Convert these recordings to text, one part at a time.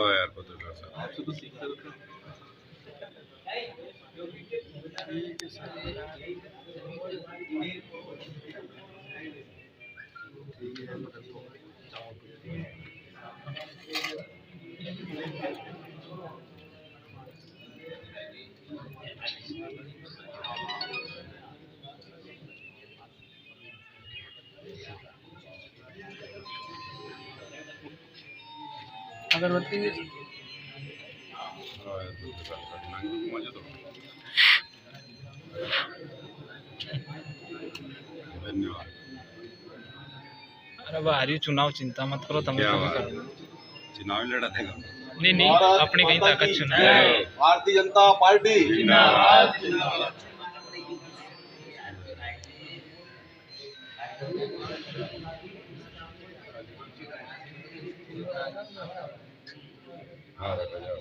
यार पत्रकार साहब आपसे तो सीख सकते हैं। अगरबत्ती धन्यवाद। अरे भारी चुनाव चिंता मत करो, तुम चुनाव लड़ा देगा। नहीं नहीं, अपनी कहीं ताकत चुनाव। भारतीय जनता पार्टी जिंदाबाद। हाँ रखा जाओ।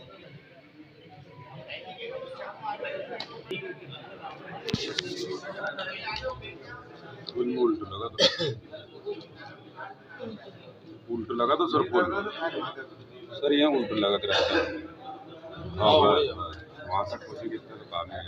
उल्ट लगा तो सर फुल सर यहाँ उल्ट लगा के रखता है। हाँ वहाँ तक कोशिश करते तो काम है।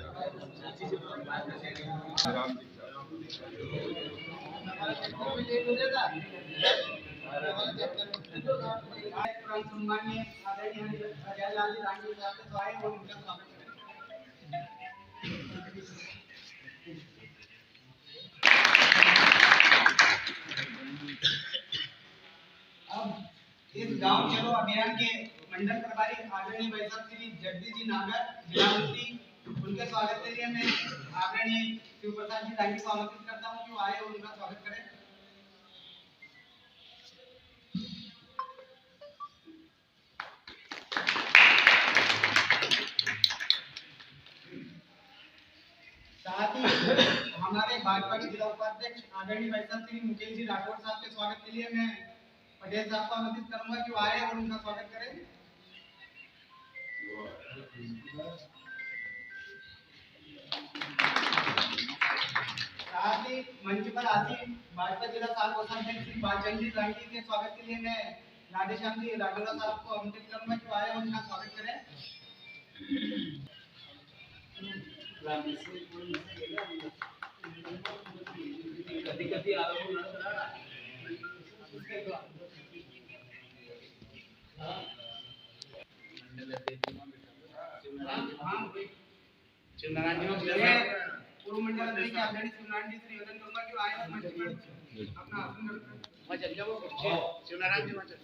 इस गांव चलो अभियान के मंडल प्रभारी आदरणीय भाई साहब श्री जगदीश जी नागर जिला मंत्री, उनके स्वागत के लिए मैं आदरणीय शिव प्रसाद जी डांगी को आमंत्रित करता हूं कि वो आए और उनका स्वागत करें। साथ ही हमारे भाजपा के जिला उपाध्यक्ष आदरणीय भाई साहब श्री मुकेश जी राठौर साहब के स्वागत के लिए मैं पटेल साहब को आमंत्रित करूंगा कि वो आए और उनका स्वागत करें। साथ ही मंच पर आसीन भाजपा जिला कोषाध्यक्ष श्री बालचंद जी लांगी के स्वागत के लिए मैं राधेश्याम जी राठौर साहब को आमंत्रित करूंगा कि वो आए और उनका स्वागत करें। कभी पूर्व मंडल अध्यक्ष आदरणीय शिवनारायण जी से निवेदन करूंगा कि आए और मंच पर अपना आसन रखें। वहां चल जाओ शिवनारायण जी वहां चल।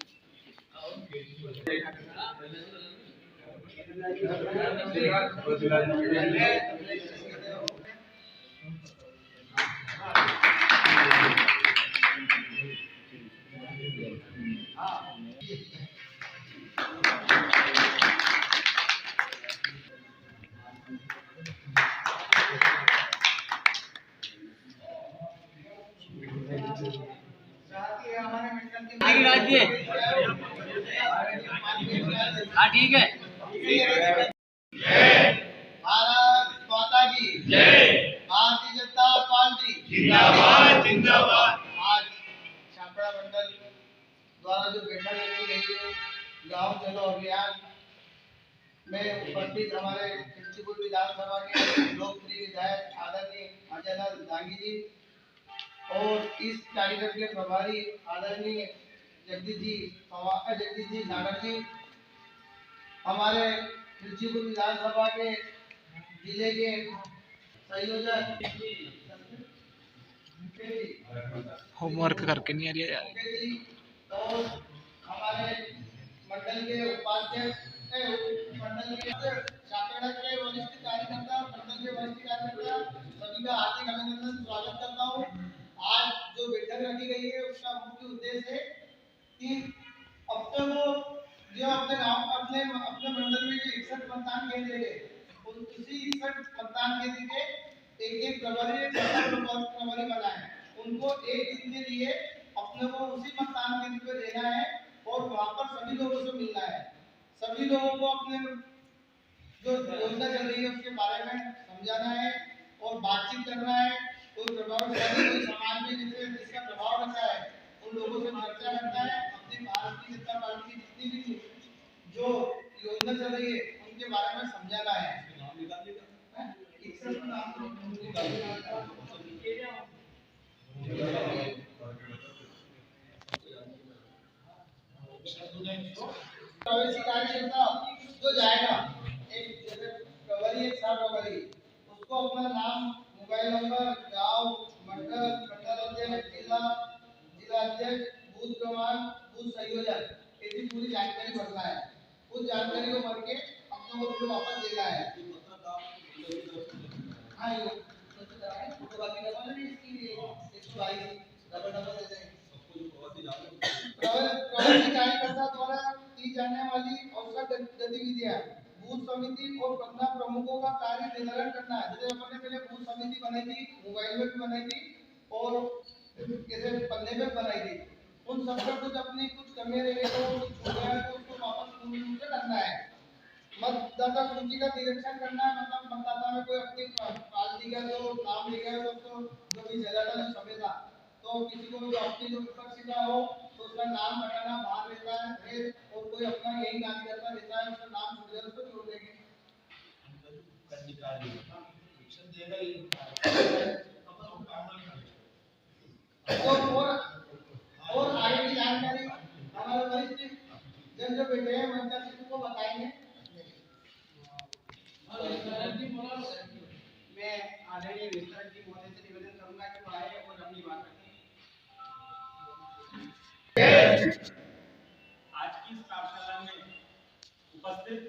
हाँ ठीक है। भारत माता की जय। भारतीय जनता पार्टी जिंदाबाद जिंदाबाद। आज छापड़ा मंडल द्वारा जो बैठक रखी गई है गांव चलो अभियान में उपस्थित हमारे चिंचीपुर विधानसभा के लोकप्रिय विधायक आदरणीय अजय लाल दांगी जी और इस कार्यक्रम के प्रभारी आदरणीय जगदीश जी नागर जी, हमारे चिंचीपुर विधानसभा के जिले के संयोजक होमवर्क करके नहीं आ रही है यार। और हमारे मंडल के उपाध्यक्ष मंडल के छापेड़ा के वरिष्ठ कार्यकर्ता मंडल के वरिष्ठ कार्यकर्ता सभी का हार्दिक अभिनंदन स्वागत करता हूँ। आज जो बैठक रखी गई है उसका मुख्य उद्देश्य है कि अब तक वो जो अपने गांव अपने मंडल में जो 61 मतदान केंद्र है उसी 61 मतदान केंद्र के एक प्रभारी बनाए, उनको एक दिन के लिए अपने को उसी मतदान केंद्र पे रहना है और वहां पर सभी लोगों से मिलना है। सभी लोगों को अपने जो योजना चल रही है उसके बारे में समझाना है और बातचीत करना है। कोई प्रभावशाली कोई समाज में जिसका प्रभाव रखा है जितनी भी जो योजना चल रही है उनके बारे में समझाना है। प्रवेशी कार्यक्षमता जो जाएगा, एक जैसे प्रभारी, एक सह प्रभारी, उसको अपना नाम, मोबाइल नंबर, गांव, मंडल, मंडल अध्यक्ष, जिला, जिला अध्यक्ष, बूथ क्रमांक, बूथ संयोजक, ऐसी पूरी जानकारी भरना है। उस जानकारी को भर के अपने को फिर वापस देना है। हाँ, ये तो बाकी डबल नहीं, इसकी 122 डबल दे देंगे। प्रवेशी कार्यकर्ता द्वारा की जाने वाली औसत गतिविधियां, बूथ समिति और प्रधान प्रमुखों का कार्य निर्धारण करना है। जैसे अपने पहले बूथ समिति बनाई थी, मोबाइल में भी बनाई थी और कैसे पन्ने में बनाई थी, उन सबका कुछ अपनी कुछ कमियां रह गई तो कुछ हो गया तो उसको वापस पूर्ण रूप से करना है। मतदाता सूची का निरीक्षण करना है, मतलब मतदाता में कोई अपनी पार्टी का जो नाम लिखा है तो जो भी जगह था, जो समय था, तो किसी को जो अपनी जो विपक्षिता हो तो उसका नाम हटाना बाहर रहता है, और कोई अपना यही कार्यकर्ता रहता है उसका नाम छूट जाए उसको छोड़ देंगे। और आगे की जानकारी हमारे वरिष्ठ जन जो बैठे हैं मंच शिक्षक को बताएंगे। मैं आदरणीय विस्तार जी महोदय से निवेदन करूंगा कि वो आए और अपनी बात रखें। आज की इस कार्यशाला में उपस्थित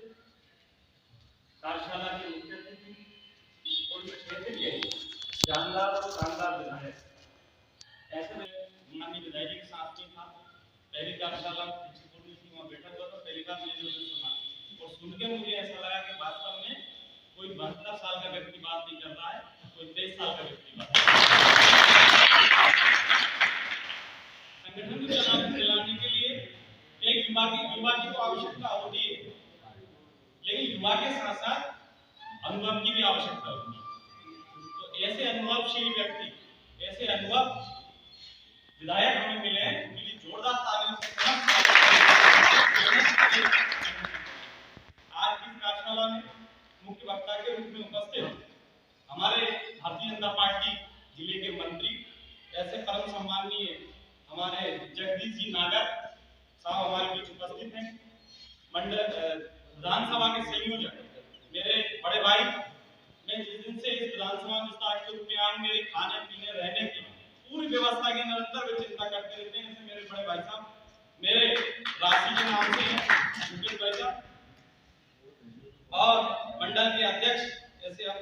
कार्यशाला के मुख्य अतिथि और क्षेत्र के जानदार और शानदार विधायक, ऐसे में माननीय विधायक जी के साथ में था। पहली कार्यशाला वहाँ बैठा हुआ था, पहली बार मैंने सुना और सुन के मुझे ऐसा लगा कि वास्तव में कोई 72 साल का व्यक्ति बात नहीं कर रहा है, कोई 23 साल का व्यक्ति बात कर रहा है। संगठन को चलाने के लिए एक युवा की तो आवश्यकता होती है, लेकिन युवा के साथ साथ अनुभव की भी आवश्यकता होती है। तो ऐसे अनुभवशील व्यक्ति, ऐसे अनुभव विधायक हमें मिले हैं, उनकी जोरदार तालियों से आज की कार्यशाला में मुख्य वक्ता के रूप में उपस्थित हमारे भारतीय जनता पार्टी जिले के मंत्री, ऐसे परम सम्माननीय हमारे जगदीश जी नागर साहब हमारे बीच उपस्थित हैं। मंडल विधानसभा के संयोजक मेरे बड़े भाई, मैं जिस दिन से इस विधानसभा में विस्तार के रूप में आऊं, मेरे खाने पीने रहने की पूरी व्यवस्था की निरंतर वे चिंता करते रहते हैं। ऐसे मेरे बड़े भाई साहब मेरे राशि के नाम से हैं, भाई साहब, और मंडल के अध्यक्ष ऐसे हम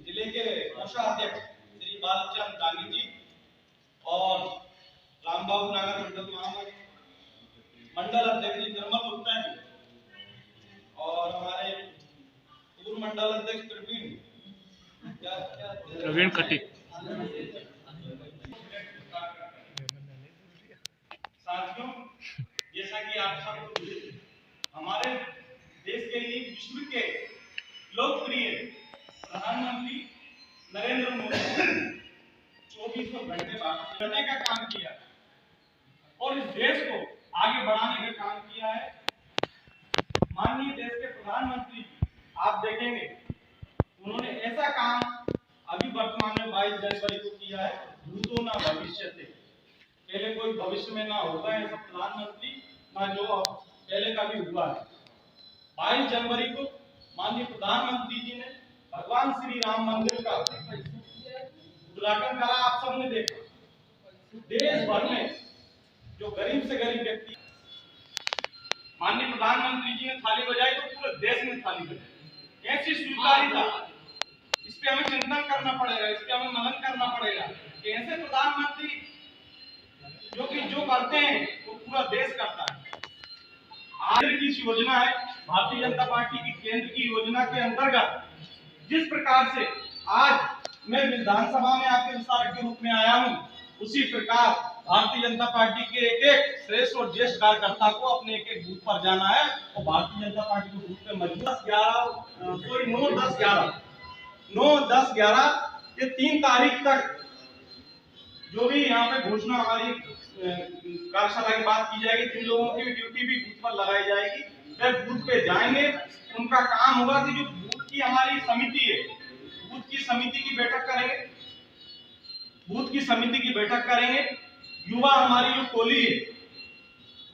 जिले के कोषाध्यक्ष श्री बालचंद दागी जी और रामबाबू नागर मंडल महामंत्री, मंडल अध्यक्ष जी निर्मल गुप्ता जी और हमारे पूर्व मंडल अध्यक्ष प्रवीण खटीक। साथियों, जैसा कि आप सबको हमारे देश के लिए विश्व के लोकप्रिय प्रधानमंत्री नरेंद्र मोदी 24 घंटे बात करने का काम किया और इस देश को आगे बढ़ाने का काम किया है। माननीय देश के प्रधानमंत्री, आप देखेंगे उन्होंने ऐसा काम अभी वर्तमान में 22 जनवरी को किया है, भूतो ना भविष्य से, पहले कोई भविष्य में ना होगा ऐसा प्रधानमंत्री ना जो पहले का भी हुआ है। 22 जनवरी को माननीय प्रधानमंत्री जी ने भगवान श्री राम मंदिर का उद्घाटन करा। आप सबने देखा देश भर में जो गरीब से गरीब व्यक्ति, माननीय प्रधानमंत्री जी ने थाली बजाई तो पूरे देश में थाली बजाई। ऐसी स्वीकारिता, इस पे हमें चिंतन करना पड़ेगा, इस पे हमें मनन करना पड़ेगा कि ऐसे प्रधानमंत्री जो करते हैं वो पूरा देश करता है। आज की योजना है भारतीय जनता पार्टी की केंद्र की योजना के अंतर्गत, जिस प्रकार से आज मैं विधानसभा में आपके विस्तारक के रूप में आया हूं, उसी प्रकार भारतीय जनता पार्टी के एक एक श्रेष्ठ और ज्येष्ठ कार्यकर्ता को अपने एक एक बूथ पर जाना है और भारतीय जनता पार्टी के बूथ पे मजबूत 9, 10, 11 ये 3 तारीख तक जो भी यहाँ पे घोषणा हमारी कार्यशाला की बात की जाएगी। जिन लोगों की ड्यूटी भी बूथ पर लगाई जाएगी वे बूथ पे जाएंगे। उनका काम होगा कि जो बूथ की हमारी समिति है, बूथ की समिति की बैठक करेंगे, बूथ की समिति की बैठक करेंगे। युवा हमारी जो टोली है,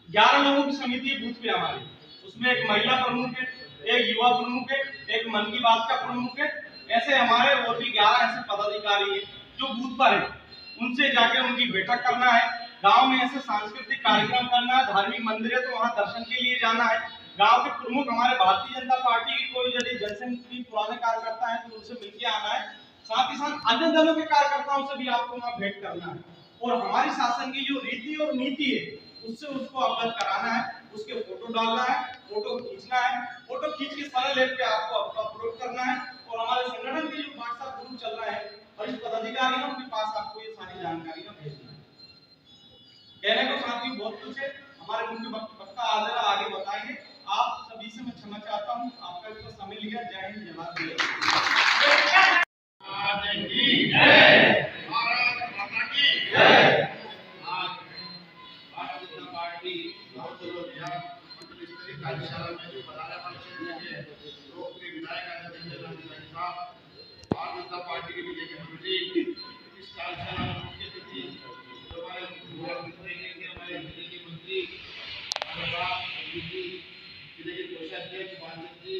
11 लोगों की समिति है बूथ पे हमारी, उसमें एक महिला प्रमुख है, एक युवा प्रमुख है, एक मन की बात का प्रमुख है। ऐसे हमारे और भी 11 ऐसे पदाधिकारी है जो बूथ पर है। उनसे जाके उनकी बैठक करना है। गांव में ऐसे सांस्कृतिक कार्यक्रम करना है, धार्मिक मंदिर है तो वहां दर्शन के लिए जाना है। गांव के प्रमुख हमारे भारतीय जनता पार्टी की कोई यदि जनसंघ की पुराने कार्यकर्ता है तो उनसे मिलकर आना है। साथ ही साथ अन्य दलों के कार्यकर्ताओं से भी आपको वहां भेंट करना है और हमारी शासन की जो रीति और नीति है उससे उसको अवगत कराना है। उसके फोटो डालना है, फोटो खींचना है, फोटो खींच के सारे लेप पे आपको अपलोड करना है। और हमारे संगठन के जो व्हाट्सएप ग्रुप चल रहा है, वरिष्ठ पदाधिकारी हैं उनके पास आपको ये सारी जानकारियां भेजना है। कहने को साथ ही बहुत कुछ है, हमारे मुख्य वक्ता आगे बताएंगे। आप सभी से मैं क्षमा चाहता हूँ, आपका भी समय लिया। जय हिंद, जय भारत। कार्यशाला में जो बधाया लोकप्रिय विधायक भारतीय जनता पार्टी के विजय के मंत्री इस कार्यशाला में मुख्य अतिथि हमारे हमारे जिले के मंत्री जिले के कोषाध्यक्ष बांधव जी,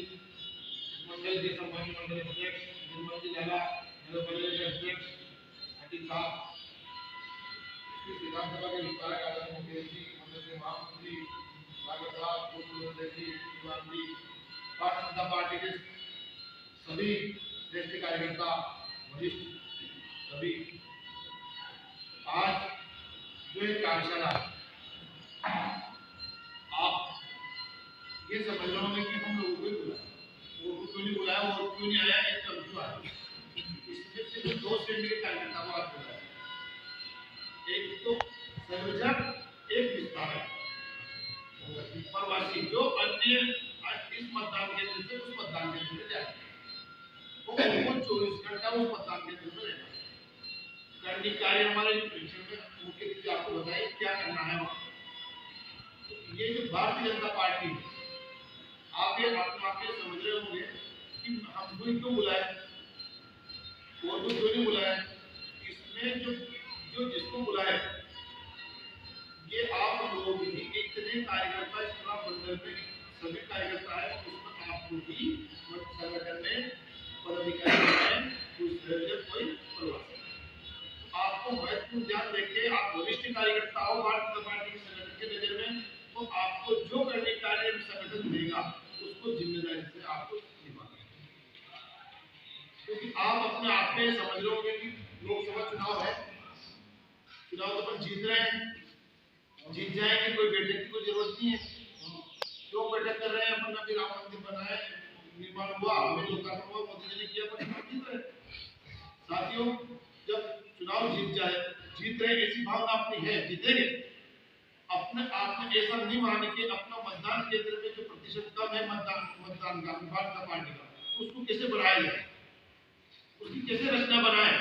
मंडल के सम्मानित मंडल अध्यक्ष निर्मल जी लाला, नगर के अध्यक्ष अटिक साहब, विधानसभा के विस्तारक आदरणीय मुख्यमंत्री मंडल के महामंत्री भारतीय जनता पार्टी के सभी श्रेष्ठ कार्यकर्ता, वरिष्ठ सभी, आज जो एक कार्यशाला आप ये समझ रहे होंगे कि हम लोगों को बुलाया, वो क्यों नहीं बुलाया और क्यों नहीं आया, एक कमिश्नर आया। इसमें सिर्फ 2 श्रेणी के कार्यकर्ता को आज बुलाया, एक तो संयोजक, एक विस्तारक प्रवासी, जो अन्य इस मतदान केंद्र से उस मतदान केंद्र में जाए, वो 24 घंटा उस मतदान केंद्र में रहना। करनी कार्य हमारे परीक्षण में मुख्य रूप आपको बताइए क्या करना है वहाँ। ये जो भारतीय जनता पार्टी है, आप ये समझ रहे होंगे कि हमको क्यों बुलाया और तो क्यों नहीं बुलाया। इसमें जो जिसको बुलाया ये आप लोग ही, इतने कार्यकर्ता इस पूरा मंडल में सभी कार्यकर्ता है, उसमें आपको ही संगठन में पदाधिकारी है, कोई संयोजक, कोई प्रवासी। आपको महत्वपूर्ण ध्यान देके आप वरिष्ठ कार्यकर्ता हो भारतीय जनता पार्टी के संगठन के नजर में, तो आपको जो करने कार्य संगठन देगा उसको जिम्मेदारी से आपको निभाना है। क्योंकि आप अपने आप में समझ रहे कि लोकसभा चुनाव है, चुनाव तो अपन जीत रहे हैं, जीत जाएंगे, कोई बैठक की कोई जरूरत नहीं है। क्यों बैठक कर रहे हैं? अपन अभी राम मंदिर बनाए, निर्माण हुआ, हमें लोकार्पण हुआ, मोदी जी ने किया, अपन जीत रहे। साथियों, जब चुनाव जीत रहे ऐसी भावना अपनी है, जीतेंगे। अपने आप में ऐसा नहीं माने कि अपना मतदान केंद्र में जो प्रतिशत कम है मतदान का भारतीय पार्टी का, उसको कैसे बढ़ाया जाए, उसकी कैसे रचना बनाए।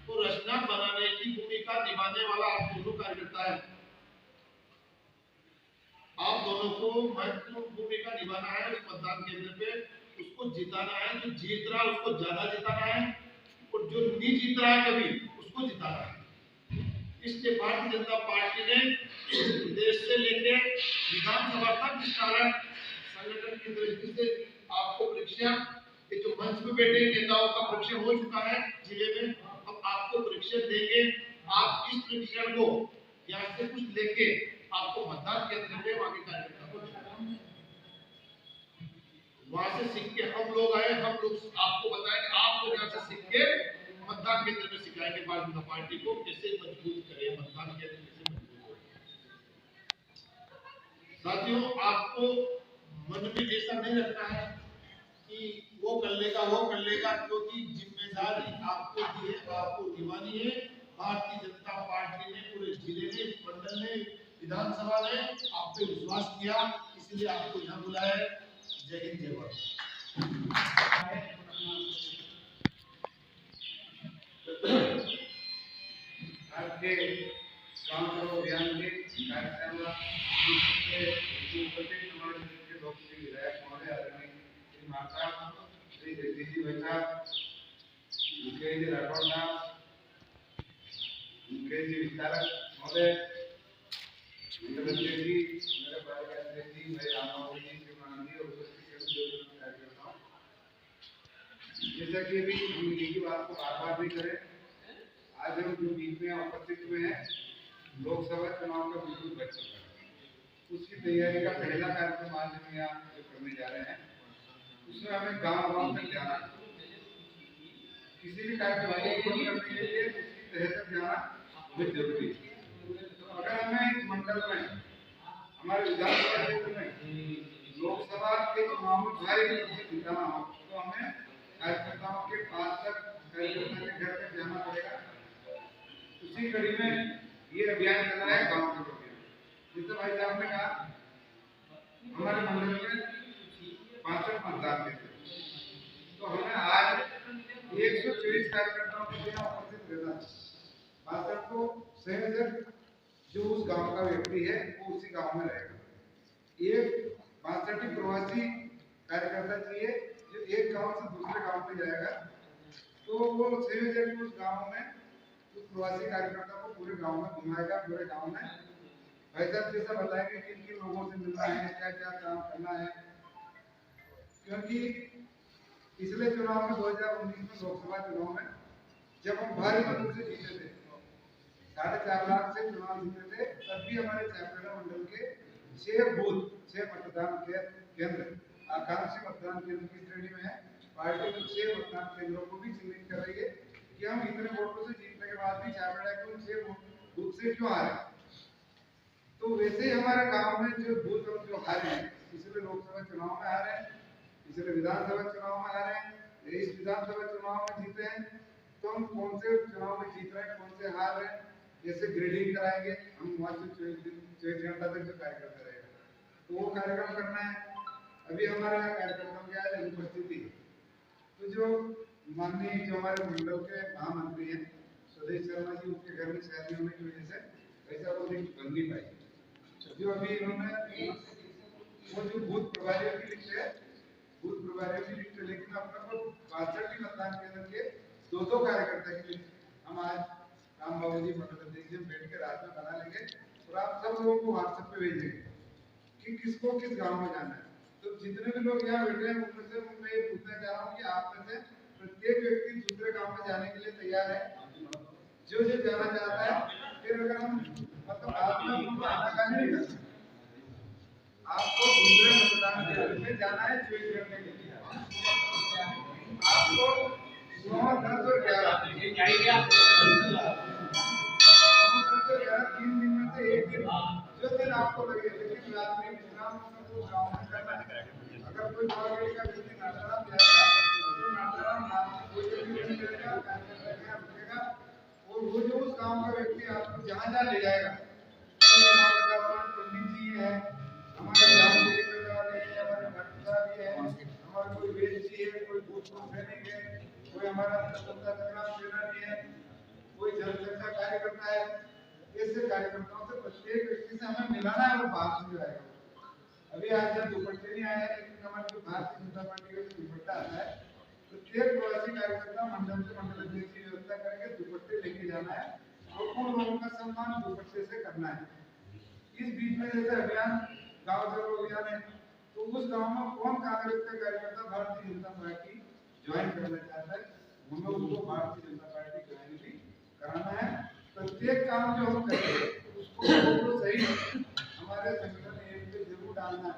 तो रचना बनाने की भूमिका निभाने वाला आप दोनों कार्यकर्ता है। आप दोनों को महत्वपूर्ण भूमिका निभाना है उस मतदान केंद्र पे, उसको जिताना है। जो जीत रहा है उसको ज्यादा जिताना है और जो नहीं जीत रहा है कभी उसको जिताना है। इसलिए भारतीय जनता पार्टी ने देश से लेकर विधानसभा तक विस्तारक संगठन की दृष्टि से आपको परीक्षा, ये जो मंच पे बैठे नेताओं का परीक्षण हो चुका है जिले में, अब आपको परीक्षण देंगे। आप इस परीक्षण को यहाँ से कुछ लेके आपको मतदान केंद्र पे वहां के कार्यकर्ता को वहां से सीख के हम लोग आए, हम लोग आपको बताएंगे, आप लोग यहाँ से सीख के मतदान केंद्र में सिखाएंगे भारतीय जनता पार्टी को कैसे मजबूत करें, मतदान केंद्र कैसे मजबूत करें। साथियों, आपको मन में ऐसा नहीं रखना है कि वो कर लेगा, क्योंकि जिम्मेदारी आपको दी है, आपको निभानी है। भारतीय जनता पार्टी ने पूरे जिले में, मंडल ने, विधानसभा ने आप पे विश्वास किया, इसलिए आपको यहाँ बुलाया है। जय हिंद, जय भारत। गांव चलो अभियान के कार्यक्रम के उपस्थित हमारे के लोकप्रिय विधायक महोदय आदरणीय श्री माता श्री जगदीश जी बेटा मुकेश जी राठौड़ साहब, मुकेश जी विचारक महोदय, मंडल जी, मेरे भाई अध्यक्ष जी, मेरे रामाबाबू जी, श्रीमान जी और उपस्थित सभी कार्यकर्ताओं, जैसा कि अभी हम मीडिया की बात को बार बार नहीं करें, आज हम जो बीच में उपस्थित हुए हैं लोकसभा चुनाव का बिल्कुल बच चुका है, उसकी तैयारी का पहला कार्यक्रम आज हम यहाँ जो करने जा रहे हैं उसमें हमें गांव गांव तक जाना, किसी भी कार्यक्रम को करने के लिए उसकी तह तक जाना बहुत जरूरी है। तो अगर हमें इस मंडल में हमारे विधानसभा क्षेत्र में लोकसभा के चुनाव में भारी मतों से जिताना हो तो हमें कार्यकर्ताओं के पास तक कार्यकर्ता के घर तक जाना पड़ेगा। उसी कड़ी में ये अभियान चल रहा है गांव के लोग, जैसे भाई साहब ने कहा हमारे मंडल में 65 मतदान थे, तो हमें आज 124 कार्यकर्ताओं को यहाँ उपस्थित रहना है। 65 को संयोजक जो उस गांव का व्यक्ति है वो उसी गांव में रहेगा। एक 62 प्रवासी कार्यकर्ता चाहिए जो एक गांव से दूसरे गांव पे जाएगा, तो वो संयोजक उस गांव में उस प्रवासी कार्यकर्ता को पूरे गांव में घुमाएगा, पूरे गांव में भाई साहब जैसा बताएंगे किन किन लोगों से मिलना है, क्या क्या काम करना है। क्योंकि पिछले चुनाव में 2019 में लोकसभा चुनाव में जब हम भारी मतों से जीते थे, 4.5 लाख से चुनाव जीते थे, तब भी हमारे चापेड़ा मंडल के 6 बूथ 6 मतदान केंद्र आकांक्षी मतदान केंद्र की श्रेणी में है। पार्टी में 6 मतदान केंद्रों को भी चिन्हित कर रही है कि हम इतने वोटों से जीतने के बाद भी चापेड़ा के उन 6 बूथ से क्यों हारे। तो वैसे ही हमारे गांव में जो बूथ हम जो हारे हैं, पिछले लोकसभा चुनाव में हारे हैं, पिछले विधानसभा चुनाव में हारे हैं, इस विधानसभा चुनाव में जीते हैं, तो हम कौन से चुनाव में जीत रहे हैं, कौन से हार रहे हैं, जैसे ग्रेडिंग कराएंगे हम वहाँ से 24 घंटा तक जो कार्य करते रहेगा, तो वो कार्यक्रम करना है। अभी हमारे यहाँ कार्यकर्ताओं की आज अनुपस्थिति, तो जो माननीय जो हमारे मंडल के महामंत्री हैं स्वदेश शर्मा जी, उनके घर में शादी होने की वजह से ऐसा वो नहीं बन नहीं पाई, जो अभी इन्होंने वो जो बूथ प्रभारियों की लिस्ट है, बूथ प्रभारियों की लिस्ट, लेकिन अपना को 62 मतदान केंद्र के 2-2 कार्यकर्ता की लिस्ट हम आज रामबाबू जी मंडल अध्यक्ष जी बैठ के रात में बना लेंगे और आप सब लोगों को व्हाट्सएप पे भेजेंगे कि किसको किस गांव में जाना है। तो जितने भी लोग यहाँ बैठे हैं उनमें से मैं ये पूछना चाह रहा हूँ कि आप में से प्रत्येक व्यक्ति दूसरे गांव में जाने के लिए तैयार है, जो जाना चाहता है। फिर अगर हम मतलब आपको नहीं करना, आपको दूसरे मतदान केंद्र में जाना है 24 घंटे के लिए, आपको 9, 10 और 11 3 दिन में से एक दिन जो दिन आपको लगे, लेकिन रात्रि विश्राम को गाँव में करना है। अगर कोई गवर्नमेंट का व्यक्ति नाटाराम जाएगा तो नाटाराम कोई भी करेगा, रुकेगा, और वो जो उस गाँव का व्यक्ति आपको जहाँ जहाँ ले जाएगा, पंडित जी है, हमारे गाँव के वाले हैं, हमारे भट्टा भी है, हमारा कोई वेद जी है, कोई भूतपूर्व सैनिक है, कोई हमारा स्वतंत्रता संग्राम सेनानी है, कोई जनसंख्या कार्यकर्ता है। ऐसे कार्यकर्ताओं से प्रत्येक व्यक्ति से हमें मिलाना है और बात भी आएगा। अभी आज जब दुपट्टे नहीं आया है, लेकिन हमारे जो भारतीय जनता पार्टी का दुपट्टा आता है, प्रत्येक प्रवासी कार्यकर्ता मंडल से मंडल अध्यक्ष की व्यवस्था करके दुपट्टे लेके जाना है और उन लोगों का सम्मान दुपट्टे से करना है। इस बीच में जैसे अभियान गांव चलो अभियान है, तो उस गांव में कौन कांग्रेस का कार्यकर्ता भारतीय जनता पार्टी ज्वाइन करना चाहता है, हमें उसको भारतीय जनता पार्टी ज्वाइन भी कराना है। प्रत्येक काम जो हम करेंगे उसको सही हमारे संगठन एक पे जरूर डालना है।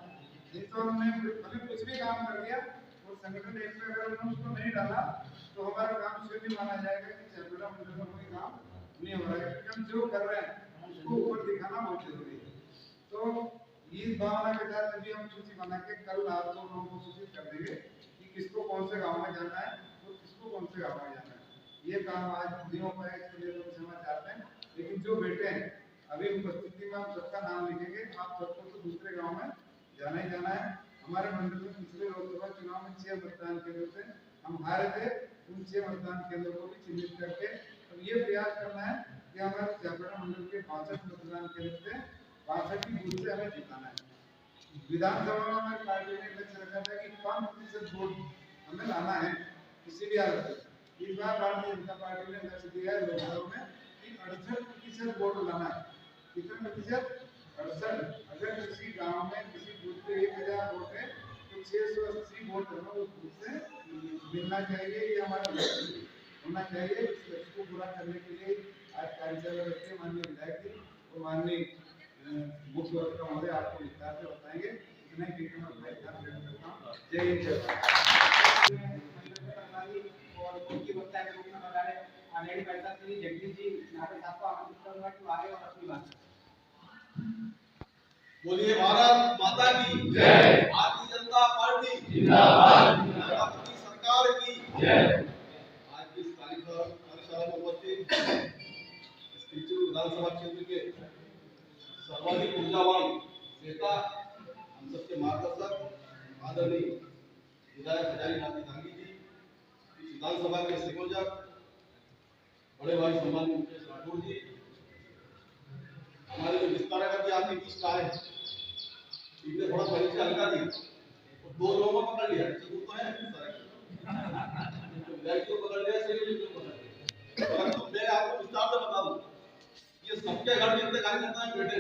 नहीं तो हमने भले कुछ भी काम कर दिया और संगठन एक पे अगर हमने उसको नहीं डाला तो हमारा काम शून्य माना जाएगा कि चापेड़ा मंडल में कोई काम नहीं हो रहा है। क्योंकि हम जो कर रहे हैं उसको ऊपर दिखाना बहुत जरूरी है। तो इस भावना के साथ अभी हम सूची बना के कल रात को लोगों को सूचित कर देंगे कि किसको कौन से गाँव में जाना है और किसको कौन से गाँव में जाना है। ये काम आज नहीं हो पाया, इसके लिए लोग क्षमा चाहते हैं, लेकिन जो बेटे हैं अभी उपस्थिति में हम सबका नाम लिखेंगे। आप सबको तो दूसरे गांव में जाना ही जाना है। हमारे मंडल में पिछले लोकसभा चुनाव में 6 मतदान केंद्र थे, हम हारे थे, उन 6 मतदान केंद्रों को भी चिन्हित करके अब ये प्रयास करना है कि हमारे छापेड़ा मंडल के 62 मतदान केंद्र से 62 बूथ से हमें जिताना है। विधानसभा में हमारी पार्टी ने लक्ष्य रखा था कि 5% वोट हमें लाना है किसी भी हालत में। इस बार भारतीय जनता पार्टी ने लक्ष्य दिया है लोकसभा में कि 68% वोट लाना है। कितने प्रतिशत? 68। अगर किसी गांव में किसी बूथ पे 1000 वोट है तो 680 वोट हमें उस बूथ से मिलना चाहिए। ये हमारा लक्ष्य होना चाहिए। इस लक्ष्य को पूरा करने के लिए आज कार्यशाला रखते माननीय विधायक जी और माननीय मुख्य वक्ता महोदय आपको विस्तार से बताएंगे। इतने ही मैं अपना ध्यान व्यक्त करता हूँ। जय हिंद जय भारत। और मुख्य वक्ता के रूप में हमारे आदरणीय पैसा श्री जगदीश जी नाटे साहब को आमंत्रित करूंगा कि आगे और अपनी बात बोलिए भारत माता की जय। भारतीय जनता पार्टी जिंदाबाद। मोदी सरकार की जय। आज की इस कार्यशाला में उपस्थित इस तिरचुर विधानसभा क्षेत्र के सर्वाधिक ऊर्जावान नेता, हम सबके मार्गदर्शक आदरणीय विधायक हजारी लाल गांधी जी, इस विधानसभा के संयोजक बड़े भाई सम्माननीय मुकेश राठौर जी, हमारे जो विस्तारक अभी आपके बीच आए, इनने थोड़ा परिचय हल्का दिया और 2 लोगों को पकड़ लिया। सबूत तो है विधायक को पकड़ लिया, सही को पकड़ लिया। परंतु मैं आपको विस्तार से बता दूं, ये सबके घर जितने कार्यकर्ता हैं बैठे,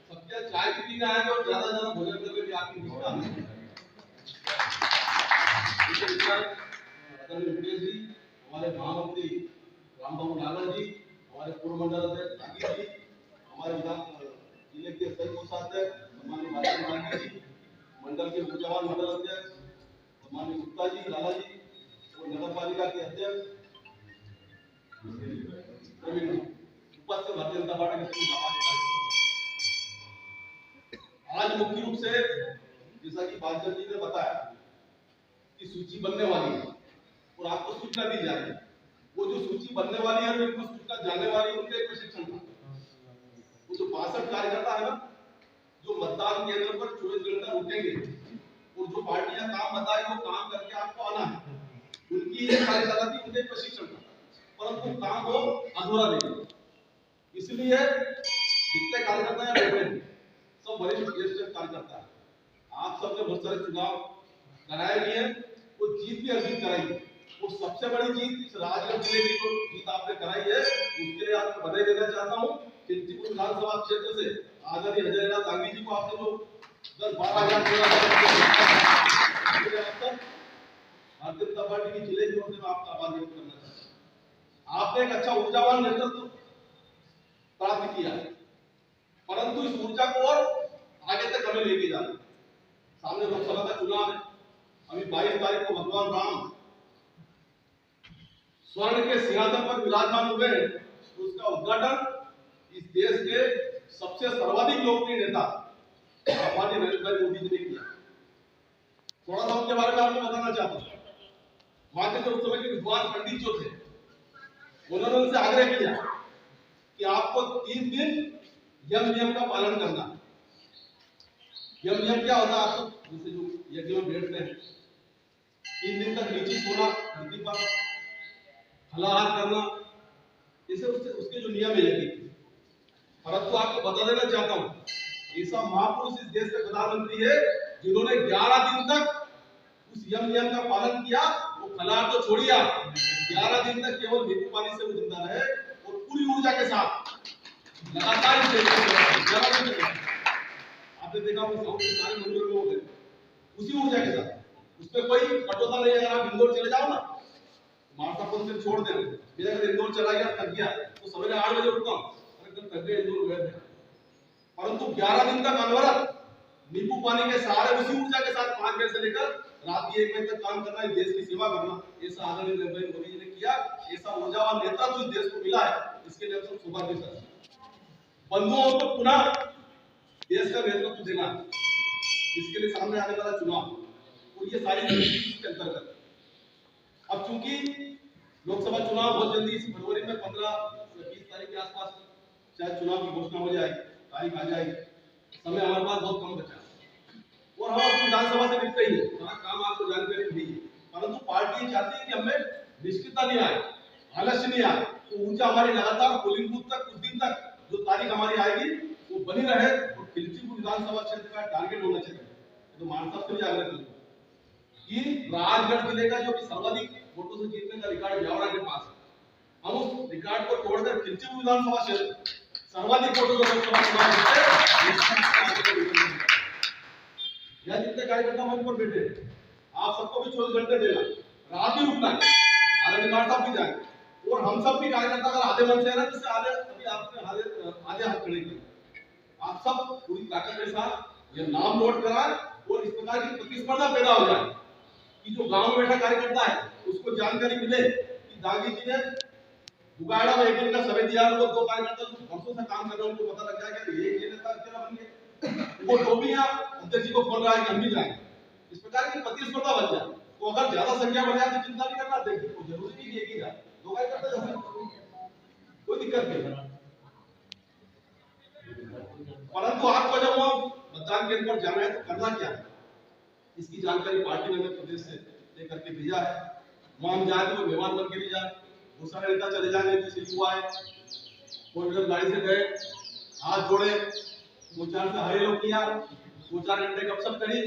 सबके चाय पीने आएंगे और ज्यादा ज्यादा भोजन करके भी आपकी बीच आएंगे। मुकेश जी, हमारे महामंत्री रामबाबू नागर जी, हमारे पूर्व मंडल अध्यक्ष नागी जी, हमारे जिले के सही कोषाध्यक्ष सम्मानित भाजपा नागी जी, मंडल के ऊर्जावान मंडल अध्यक्ष सम्मानित गुप्ता जी, लाला जी और नगर पालिका के अध्यक्ष उपस्थित भारतीय जनता पार्टी के आज मुख्य रूप से जैसा कि बादशाह जी ने बताया कि सूची बनने वाली है और आपको सूचना दी जा रही है। वो जो सूची बनने वाली है, उनको सूचना जाने वाली है, उनके प्रशिक्षण था। वो जो 62 कार्यकर्ता है ना, जो मतदान केंद्र पर 24 घंटा रुकेंगे और जो पार्टियां काम बताएगी वो काम करके आपको आना है, उनकी ये कार्यशाला थी, उनके प्रशिक्षण था। परंतु काम वो अधूरा नहीं, इसलिए जितने कार्यकर्ता यहाँ बैठे हैं सब वरिष्ठ ज्येष्ठ कार्यकर्ता है। आप सबने बहुत सारे चुनाव कराए भी हैं, वो जीत भी अर्जित कराई है। और सबसे बड़ी जीत इस राजगढ़ जिले की जो जीत आपने कराई है, उसके लिए आपको बधाई देना चाहता हूँ। तिरचुर विधानसभा क्षेत्र से आदरणीय हजारी लाल गांधी जी को आपने जो 10-12 हजार भारतीय जनता पार्टी की जिले की ओर से आपका आभार व्यक्त करना चाहता हूँ। आपने एक अच्छा ऊर्जावान नेतृत्व प्राप्त किया है, परंतु इस ऊर्जा को और आगे तक हमें लेके जाना। सामने लोकसभा का चुनाव है, अभी 22 तारीख को भगवान राम स्वर्ण के सिंहासन पर विराजमान हुए हैं, तो उसका उद्घाटन इस देश के सबसे सर्वाधिक लोकप्रिय नेता आदरणीय नरेंद्र भाई मोदी जी ने किया। थोड़ा सा उनके बारे में आपको बताना चाहता हूँ। वहां के जो उस समय के विद्वान पंडित जो थे, उन्होंने उनसे आग्रह किया कि आपको 3 दिन यम नियम का पालन करना। यम नियम क्या होता है? आप जैसे जो यज्ञ में बैठते हैं, 3 दिन तक नीचे सोना, धरती पर फलाहार करना, इसे उसके जो नियम है यज्ञ। परंतु आपको बता देना चाहता हूँ, ऐसा महापुरुष इस देश के प्रधानमंत्री है जिन्होंने 11 दिन तक उस यम नियम का पालन किया। वो फलाहार तो छोड़िए, 11 दिन तक केवल नींबू पानी से वो जिंदा रहे और पूरी ऊर्जा के साथ लगातार आपने देखा वो साउथ के सारे मंदिरों में हो गए उसी ऊर्जा के साथ, उसमें कोई कटौता नहीं है। अगर आप इंदौर चले जाओ ना, मार्सापुर से छोड़ दे, मेरे अगर इंदौर चला गया थक गया तो सवेरे 8 बजे उठता हूँ, एकदम थक गए इंदौर गए थे, परंतु 11 दिन तक अनवरत नींबू पानी के सहारे उसी ऊर्जा के साथ 5 बजे से लेकर रात के 1 बजे तक काम करना, देश की सेवा करना, ऐसा आदरणीय नरेंद्र मोदी जी ने किया। ऐसा ऊर्जावान नेता जो इस देश को मिला है, इसके लिए हम सब सौभाग्य करते हैं। बंधुओं को पुनः देश का नेतृत्व देना, इसके लिए सामने आने वाला चुनाव और ये सारी के अंतर्गत अब चूंकि लोकसभा चुनाव बहुत जल्दी इस फरवरी में 15 से 20 तारीख के आसपास शायद चुनाव की घोषणा हो जाएगी, तारीख आ जाएगी, समय हमारे पास बहुत कम बचा है और हम अपनी विधानसभा से निकलते ही है, काम आपको जानकारी दी है। परंतु पार्टी चाहती है कि हमें निश्चितता नहीं आए, आलस्य नहीं आए, तो ऊंचा हमारी लगातार पोलिंग बूथ तक कुछ दिन तक जो तारीख हमारी आएगी वो बनी रहे। और खिलचीपुर विधानसभा क्षेत्र का टारगेट होना चाहिए। तो मान साहब से भी आग्रह करूंगा कि राजगढ़ जिले का जो कि सर्वाधिक वोटों से जीतने का रिकॉर्ड ब्यावरा के पास है, हम उस रिकॉर्ड को तोड़कर खिलचीपुर विधानसभा क्षेत्र सर्वाधिक वोटों से लोकसभा चुनाव जीते। यह जितने कार्यकर्ता मंच पर बैठे आप सबको भी 24 घंटे देना, रात भी रुकना है, आदरणीय साहब भी जाए और हम सब भी कार्यकर्ता अगर आधे मन से है ना, जिससे आधे अभी आपने आधे हाथ खड़े किए, आप सब पूरी ताकत के साथ ये नाम नोट कराएं और इस प्रकार की प्रतिस्पर्धा पैदा हो जाए कि जो गांव में बैठा कार्यकर्ता है उसको जानकारी मिले कि दागी जी ने बुगाड़ा में एक दिन का समय दिया, वो 2 कार्यकर्ता वर्षों से काम कर रहे हैं, उनको पता लग जाएगा कि एक नेता अकेला बन गए, वो टोपियां अध्यक्ष जी को खोल रहा है कि हम भी जाएंगे। इस प्रकार की प्रतिस्पर्धा बन जाए तो अगर ज्यादा संख्या बढ़ जाए तो चिंता नहीं करना, देखिए तो जरूरी नहीं है कि जाए 2 कार्यकर्ता जैसे कोई दिक्कत नहीं। परंतु आपको जब वो मतदान केंद्र पर जाना है तो करना क्या है, इसकी जानकारी पार्टी ने प्रदेश से लेकर के भेजा है। वहां हम जाए तो मेहमान बन के नहीं जाए, बहुत सारे नेता चले जाएंगे जैसे युवा है, फोर व्हीलर गाड़ी से गए, हाथ जोड़े, 2-4 से हरेलो किया, 2-4 घंटे गपशप करी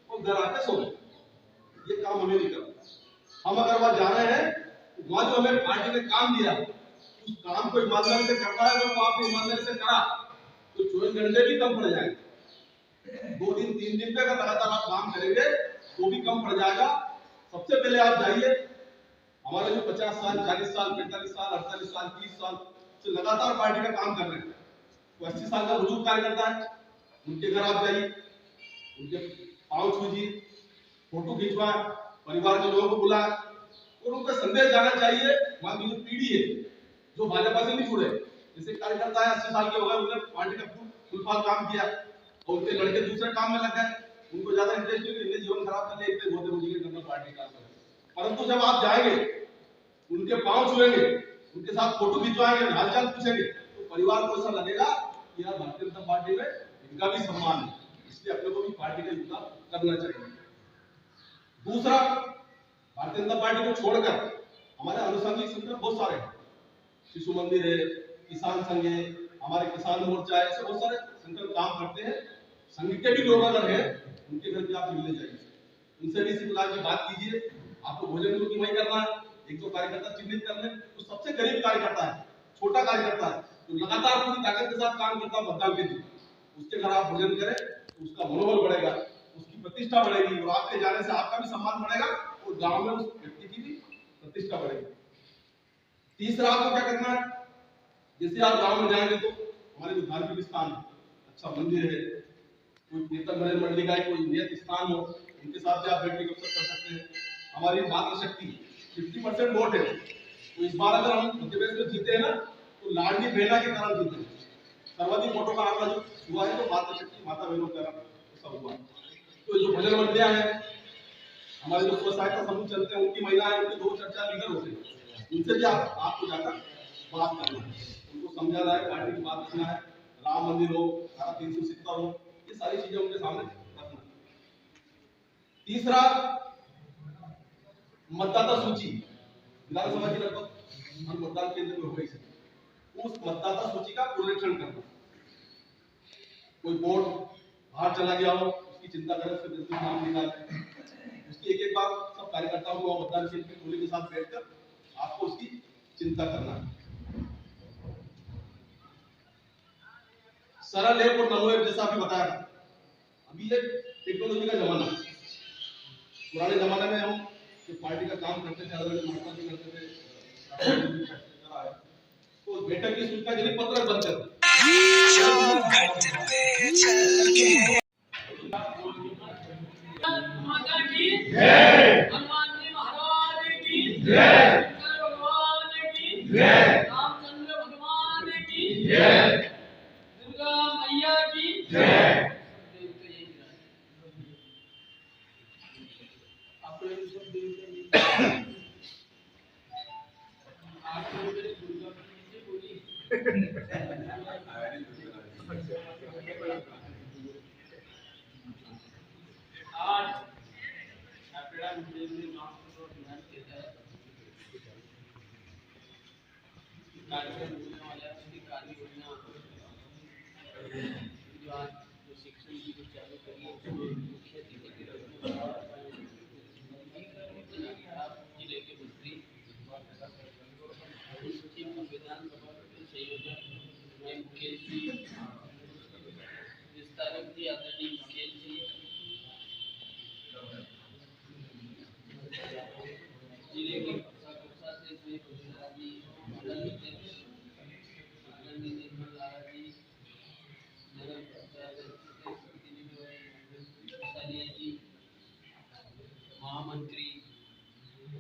और घर आके सो गए। ये काम हमें नहीं करना। हम अगर वहां जा रहे हैं तो वहां जो हमें पार्टी ने काम दिया उस काम को ईमानदारी से करना है। अगर आपने ईमानदारी से करा तो 24 घंटे भी कम पड़ जाएंगे। 2 दिन 3 दिन पे अगर लगातार आप काम करेंगे तो भी कम पड़ जाएगा। सबसे पहले आप जाइए, हमारे जो 50 साल 40 साल 45 साल 48 साल 30 साल से लगातार पार्टी का काम कर रहे हैं, तो 80 साल का बुजुर्ग कार्यकर्ता है, उनके घर आप जाइए, उनके पांव छूजिए, फोटो खिंचवाएं, परिवार के लोगों को बुलाएं और उनका संदेश जाना चाहिए। वहां की जो पीढ़ी है जो भाजपा से नहीं जुड़े, जैसे कार्यकर्ता है 80 साल के हो गए, उन्होंने पार्टी का फुल काम किया और उनके लड़के दूसरे काम में लग गए, उनको ज्यादा इंटरेस्ट नहीं, इन्हें जीवन खराब कर ले, इतने बहुत मुझे करना पार्टी का। परंतु जब आप जाएंगे, उनके पांव छुएंगे, उनके साथ फोटो खिंचवाएंगे, हालचाल पूछेंगे, तो परिवार को ऐसा लगेगा कि यार भारतीय जनता पार्टी में इनका भी सम्मान है, इसलिए अपने को भी पार्टी का योगदान करना चाहिए। दूसरा, भारतीय जनता पार्टी को छोड़कर हमारे अनुषंगिक संगठन बहुत सारे हैं, शिशु मंदिर है, किसान संघ है, हमारे किसान मोर्चा है, ऐसे बहुत सारे संगठन काम करते हैं। संघ के भी लोग अगर हैं उनके घर भी आप मिलने जाइए, उनसे भी इसी प्रकार की बात कीजिए। आपको भोजन की वही करना है, 1-2 कार्यकर्ता चिन्हित कर लें, तो सबसे गरीब कार्यकर्ता है, छोटा कार्यकर्ता है, तो लगातार पूरी ताकत के साथ काम करता है मतदान के दिन, उसके घर आप भोजन करें तो उसका मनोबल बढ़ेगा, उसकी प्रतिष्ठा बढ़ेगी और आपके जाने से आपका भी सम्मान बढ़ेगा और गांव में उस व्यक्ति की भी प्रतिष्ठा बढ़ेगी। तीसरा, आपको क्या करना है, जैसे आप गांव में जाएंगे तो हमारे जो धार्मिक स्थान है, अच्छा मंदिर है, कोई कीर्तन भजन मंडली का कोई नियत स्थान हो, उनके साथ भी आप बैठ के गपशप कर सकते हैं। हमारी मातृशक्ति 50% वोट है, तो इस बार अगर हम मध्य प्रदेश में जीते हैं ना तो लाडली बहना के कारण जीते हैं। सर्वाधिक वोटों का आंकड़ा जो हुआ है तो मातृशक्ति माता बहनों का ऐसा हुआ। तो जो भजन मंडलियां हैं, हमारे जो स्व सहायता समूह चलते हैं, उनकी महिलाएं, उनके 2 चर्चा लीडर होते हैं, उनसे भी आपको जाकर बात करना है, उनको समझाना है, पार्टी की बात करना है, राम मंदिर हो, धारा 370 हो, ये सारी चीजें उनके सामने रखना। तीसरा, मतदाता सूची, विधानसभा की लगभग हम मतदान केंद्र में हो गई, उस मतदाता सूची का पुनरीक्षण करना। कोई बोर्ड बाहर चला गया हो, उसकी चिंता करें, उसके बिल्कुल नाम निकालें, उसकी एक बार सब कार्यकर्ताओं को मतदान केंद्र की टोली के साथ बैठकर आपको उसकी चिंता करना है। सरल ऐप और नमो ऐप जैसा अभी बताया, अभी ये टेक्नोलॉजी का जमाना है। पुराने जमाने में हम जो पार्टी का काम करते थे, अलग अलग महात्मा जी करते थे, तो बैठक की सूचना के लिए पत्रक बनते थे। माता की जय, हनुमान जी महाराज की जय, शंकर भगवान की जय, रामचंद्र भगवान की जय, दुर्गा मैया की जय। कार्यक्रम होने वाला है उसकी कार्य योजना जो आज जो शिक्षण की जो चालू करी है उसको मुख्य अतिथि के रूप में आप जिले के मंत्री विधानसभा के संयोजक मुकेश जी, विस्तारक जी आदरणीय मुकेश जी, जिले के कक्षा से जी मंडल अध्यक्ष आदरणीय निर्मल लाला जी, नगर पंचायत जी, महामंत्री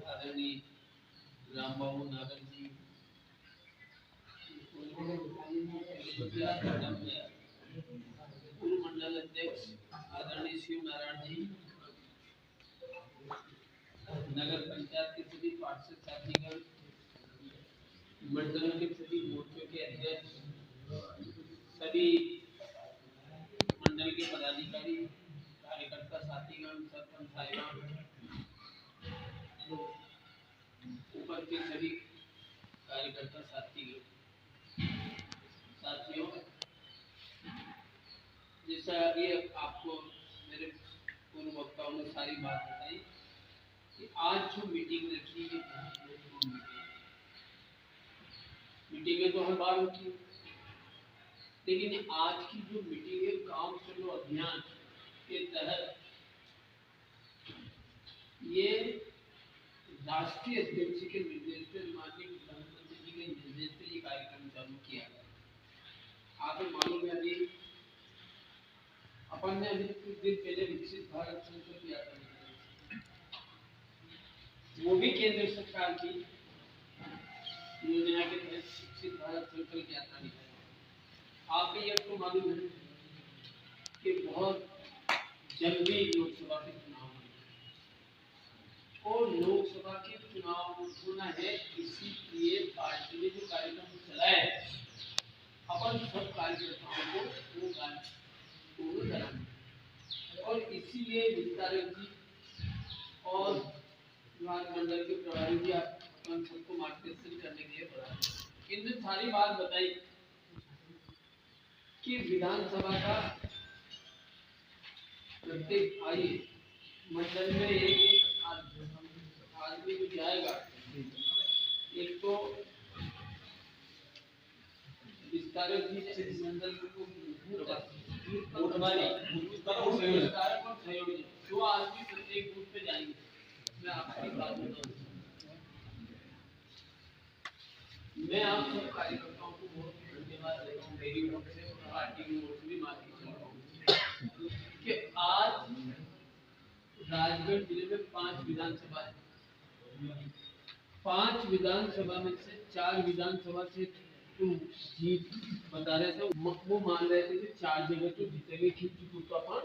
आदरणीय रामबाबू नागर जी, पूर्व मंडल अध्यक्ष आदरणीय शिव नारायण जी, नगर पंचायत के सभी पार्षद साथीगण, मंडल के सभी मोर्चों के अध्यक्ष, सभी मंडल के पदाधिकारी, कार्यकर्ता साथीगण, सरपंच साहिबान, ऊपर के सभी कार्यकर्ता साथियों, जैसा अभी आपको मेरे पूर्व वक्ताओं ने सारी बात बताई कि आज जो मीटिंग रखी है, मीटिंगें तो हर बार होती है, लेकिन आज की जो मीटिंग है काम चलो अभियान के तहत ये राष्ट्रीय अध्यक्ष के निर्देश पर, माननीय प्रधानमंत्री जी के निर्देश पर ये कार्यक्रम चालू किया गया। आपको मालूम है अभी अपन ने अभी कुछ दिन पहले विकसित भारत संकल्प यात्रा निकाली, वो भी केंद्र सरकार की योजना के तहत विकसित भारत संकल्प यात्रा निकाली। आप भी आपको मालूम है कि बहुत जल्दी लोकसभा के चुनाव और लोकसभा के चुनाव होना है, इसीलिए पार्टी ने जो कार्यक्रम चलाया अपन सब कार्यकर्ताओं को वो कार्य पूर्ण कराना, और इसीलिए विस्तारक जी और विभाग मंडल के प्रभारी जी अपन सबको मार्गदर्शन करने के लिए बोला। इनने सारी बात बताई कि विधानसभा का प्रत्येक मंडल में एक आदमी जो जाएगा, एक तो विस्तारक जी से मंडल को विस्तारक और सहयोगी दो आदमी प्रत्येक बूथ पे जाएंगे। मैं आपकी बात बताऊं, मैं आप सब कार्यकर्ताओं को बहुत धन्यवाद देता हूँ, मेरी ओर से पार्टी की ओर से भी माफी चाहता हूँ कि आज राजगढ़ जिले में 5 विधानसभा है, 5 विधानसभा में से 4 विधानसभा से जीत बता रहे थे, वो मान रहे थे कि 4 जगह तो जीतेंगे, खिलचीपुर तो अपन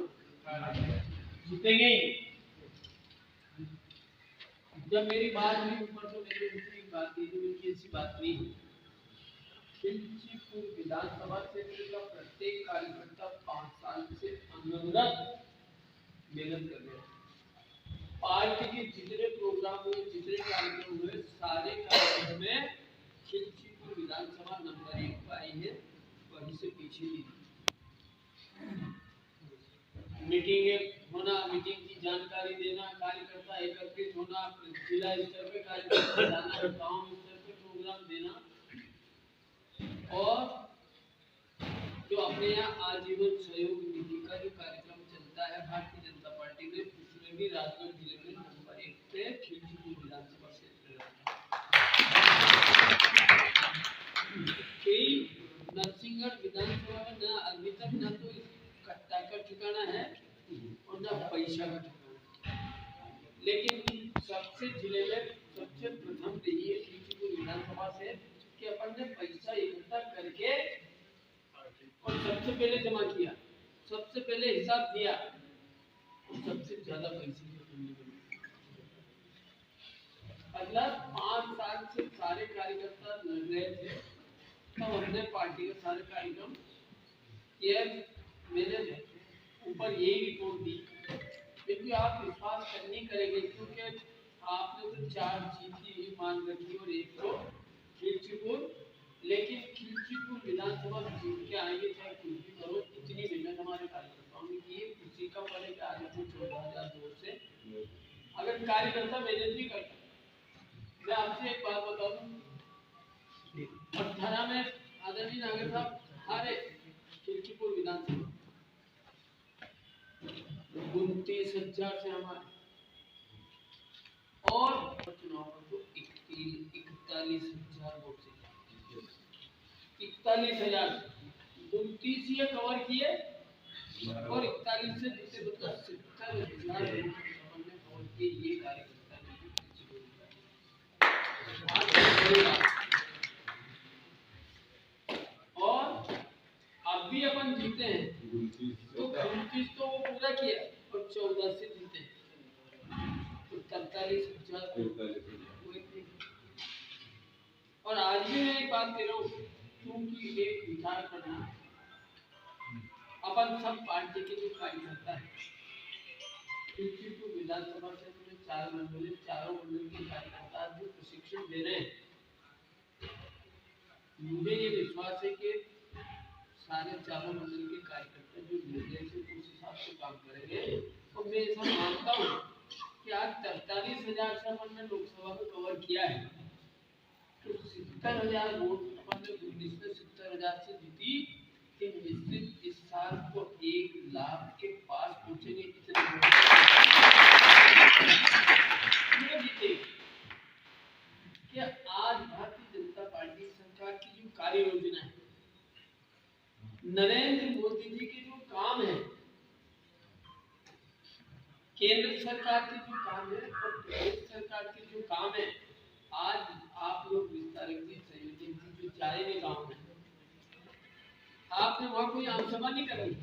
जीतेंगे ही। जब मेरी बात हुई ऊपर तो मेरे दूसरी बात की थी, उनकी ऐसी बात नहीं। खिलचीपुर विधानसभा क्षेत्र का प्रत्येक कार्यकर्ता 5 साल से अनवरत मेहनत कर रहे हैं। पार्टी के जितने प्रोग्राम हुए, जितने कार्यक्रम हुए, सारे कार्यक्रम में खिलचीपुर विधानसभा नंबर 1 पर आई है, वहीं से पीछे नहीं। मीटिंग होना, मीटिंग की जानकारी देना, कार्यकर्ता एकत्रित होना, जिला स्तर पे कार्यकर्ता जाना, गांव स्तर पे प्रोग्राम देना, और जो अपने यहाँ आजीवन सहयोग निधि का जो कार्यक्रम चलता है भारतीय जनता पार्टी में, उसमें भी राजगढ़ जिले में नंबर 1 पे खिलचीपुर विधानसभा क्षेत्र नरसिंहगढ़ विधानसभा में ना अभी तक ना तो कट्टा का ठिकाना है और ना पैसा का ठिकाना, लेकिन सबसे जिले में सबसे प्रथम रही है खिलचीपुर विधानसभा से कि अपन ने पैसा इकट्ठा करके और सबसे पहले जमा किया, सबसे पहले हिसाब दिया और सबसे ज्यादा पैसे अगला 5 साल से सारे कार्यकर्ता लग रहे थे, तब हमने पार्टी का सारे कार्यक्रम ये मैंने ऊपर यही रिपोर्ट दी, क्योंकि आप विश्वास नहीं करेंगे, क्योंकि आपने तो 4 जीत की मान रखी और 1 तो खिलचीपुर लेकिन खिलचीपुर विधानसभा जीत के आएंगे, चाहे कुछ भी करो। इतनी मेहनत हमारे कार्यकर्ताओं ने की है, उसी का फल है कि आज हम 14,000 से अगर कार्यकर्ता मेहनत नहीं करता। मैं आपसे एक बात बता दूं, 18 में आदरणीय नागर साहब हारे खिलचीपुर विधानसभा 29,000 से हमारे, और चुनाव तो 41,000 वोट से 41,000 29 ये कवर किए और 41 से जीते, मतलब 70,000 वोट हमने कवर किए। ये कार्यकर्ता और अब भी अपन जीते हैं तो 29 तो वो पूरा किया और 14 से जीते तो 43,000। और आज भी मैं एक बात कह रहा हूँ, क्योंकि एक विचार करना, अपन सब पार्टी के जो कार्यकर्ता है, विधानसभा क्षेत्र में 4 मंडल, चारों मंडल के कार्यकर्ता जो प्रशिक्षण दे रहे हैं, मुझे ये विश्वास है कि सारे चारों मंडल के कार्यकर्ता जो निर्णय से उस हिसाब से काम करेंगे। और मैं ऐसा मानता हूँ कि आज 43,000 से अपन ने लोकसभा में कवर किया है, तो 70,000 वोट अपन ने 19 में 70,000 से जीती, कि निश्चित इस साल को 1 लाख के पास पहुंचेंगे। इतने जीते कि आज भारतीय जनता पार्टी सरकार की जो कार्य योजना है, नरेंद्र मोदी जी के जो काम है, केंद्र सरकार के जो काम है और प्रदेश सरकार के जो काम है, आज आप लोग विस्तारक जी, संयोजक जी जो जाएंगे गांव में, आपने वहां कोई आमसभा नहीं करनी,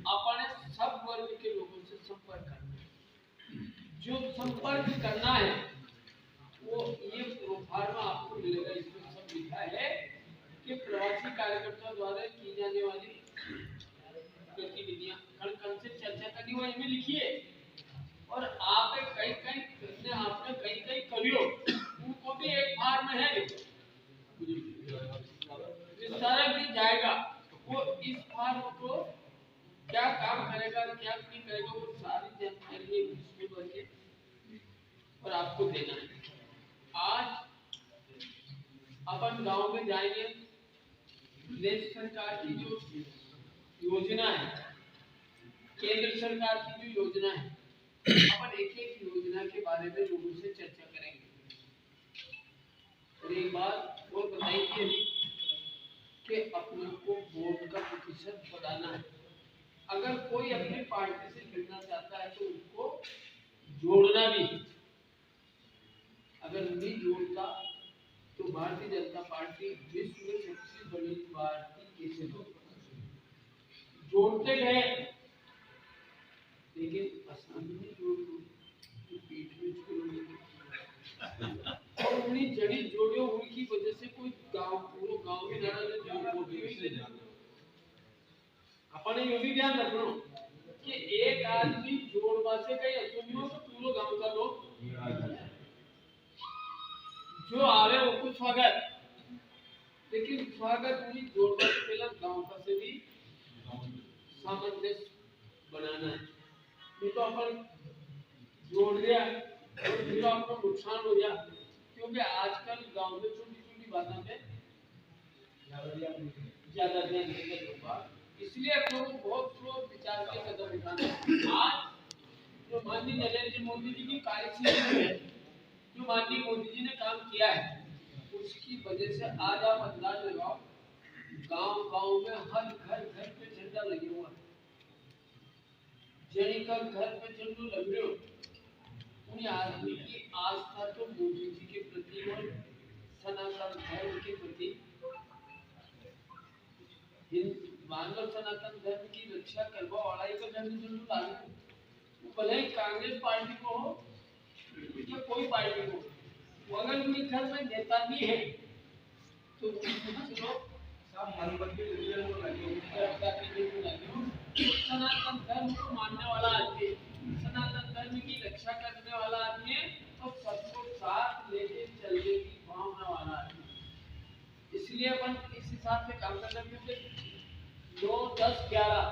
अपने सब वर्ग के लोगों से संपर्क करना है। जो संपर्क करना है वो ये प्रोफाइल में आपको मिलेगा, इसमें सब लिखा है कि प्रवासी कार्यकर्ताओं द्वारा की जाने वाली गतिविधियां कल से चर्चा करनी हुई में लिखिए। और आप कई करियो, उनको भी एक फार्म में है, विस्तारक भी जाएगा, वो इस फार्म को क्या काम करेगा क्या नहीं करेगा वो सारी जानकारी इसमें भर के और आपको देना है। आज अपन गांव में जाएंगे, देश सरकार की जो योजना है, केंद्र सरकार की जो योजना है, अपन एक योजना के बारे में लोगों से चर्चा करेंगे। और एक बात और बताइए कि अपने को वोट का प्रतिशत बढ़ाना है। अगर कोई अपनी पार्टी से जुड़ना चाहता है तो उसको जोड़ना भी, अगर नहीं जोड़ता तो भारतीय जनता पार्टी विश्व में सबसे बड़ी पार्टी कैसे होगी? जोड़ते गए लेकिन असम में पीठ में और उन्हीं जड़ी जोड़ियों उनकी वजह से कोई पूरे गांव में नाराज। अपने ये भी ध्यान रखना कि एक आदमी जोड़वा से कहीं असुनियो तो पूरे गांव का लोग जो आवे उनको स्वागत, लेकिन स्वागत उन्हीं जोड़वा से पहले गांव का से भी सामंजस्य बनाना है। नहीं तो अपन जोड़ दिया और फिर आपको नुकसान हो गया, क्योंकि आजकल गांव में छोटी-छोटी बातों में ज्यादा ध्यान देते लोग, इसलिए आप लोगों को बहुत सोच विचार के कदम उठाना है। आज जो माननीय नरेंद्र मोदी जी की कार्यशैली है, जो माननीय मोदी जी ने काम किया है, उसकी वजह से आज आप अंदाज लगाओ, गांव में हर घर पे झंडा लगे हुआ है, जड़ी का घर पे झंडू लग रहे हो। उन आदमी की आस्था तो मोदी जी के प्रति और सनातन धर्म के प्रति, मानव सनातन धर्म की रक्षा करवा वाला ही तो झंडू लागू, भले कांग्रेस पार्टी को हो या कोई पार्टी को, अगर उनके घर में नेता भी है तो लोग सनातन धर्म को मानने वाला आदमी, सनातन धर्म की रक्षा करने वाला आदमी और सबको साथ लेके चलने की भावना वाला आदमी। इसलिए अपन इस हिसाब से काम करना, क्योंकि 9, 10, 11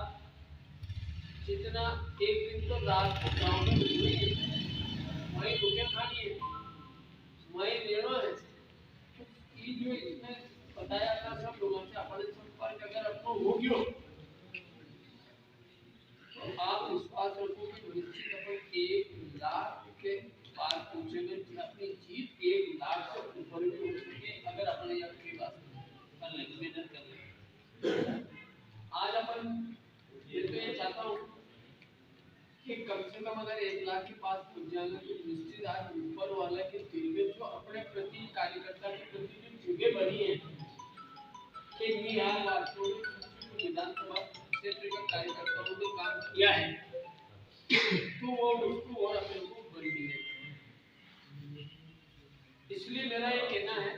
जितना एक दिन तो रात को गाँव में हुई है, वही भूखे खानी है, वही लेना है। ये जो इसमें बताया था सब लोगों से अपने संपर्क अगर आपको हो गयो तो आप विश्वास रखो कि निश्चित अपन 1 लाख के पार पहुंचेंगे। अपनी जीत 1 लाख से ऊपर भी हो सके अगर अपने अपनी बात कर लेंगे, मेहनत कर लेंगे। आज अपन मैं तो ये चाहता हूँ कि कम से कम अगर 1 लाख के पास पहुंच जाएंगे तो निश्चित आज ऊपर वाला के दिल में जो अपने प्रति कार्यकर्ता के प्रति जो जगह बनी है कि बिहार वासियों ने विधानसभा क्षेत्र के कार्यकर्ताओं ने काम किया है, तो वो उसको और अपने को बड़ी मिलेगी। इसलिए मेरा ये कहना है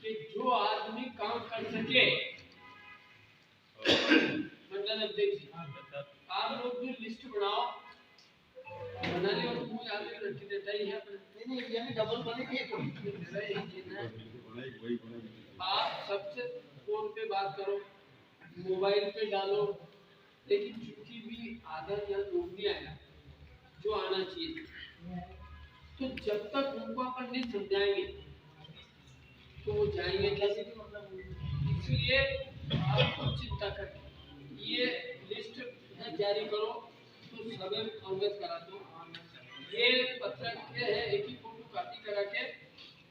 कि जो आदमी काम कर सके, मंडल अध्यक्ष आप लोग जो लिस्ट बनाओ, बनाने और मुझे आगे रख देता ही है अपने, नहीं ये में डबल बनेगी तो मेरा यही कहना है। आप सबसे फोन पे बात करो, मोबाइल पे डालो, लेकिन चूंकि भी आधा या लोग नहीं आया जो आना चाहिए, तो जब तक उनको अपन नहीं समझाएंगे तो वो जाएंगे कैसे भी, मतलब इसलिए आप कुछ चिंता करें, ये लिस्ट जारी करो तो सभी अवगत करा दो। ये पत्र है, एक ही फोटो कॉपी करा के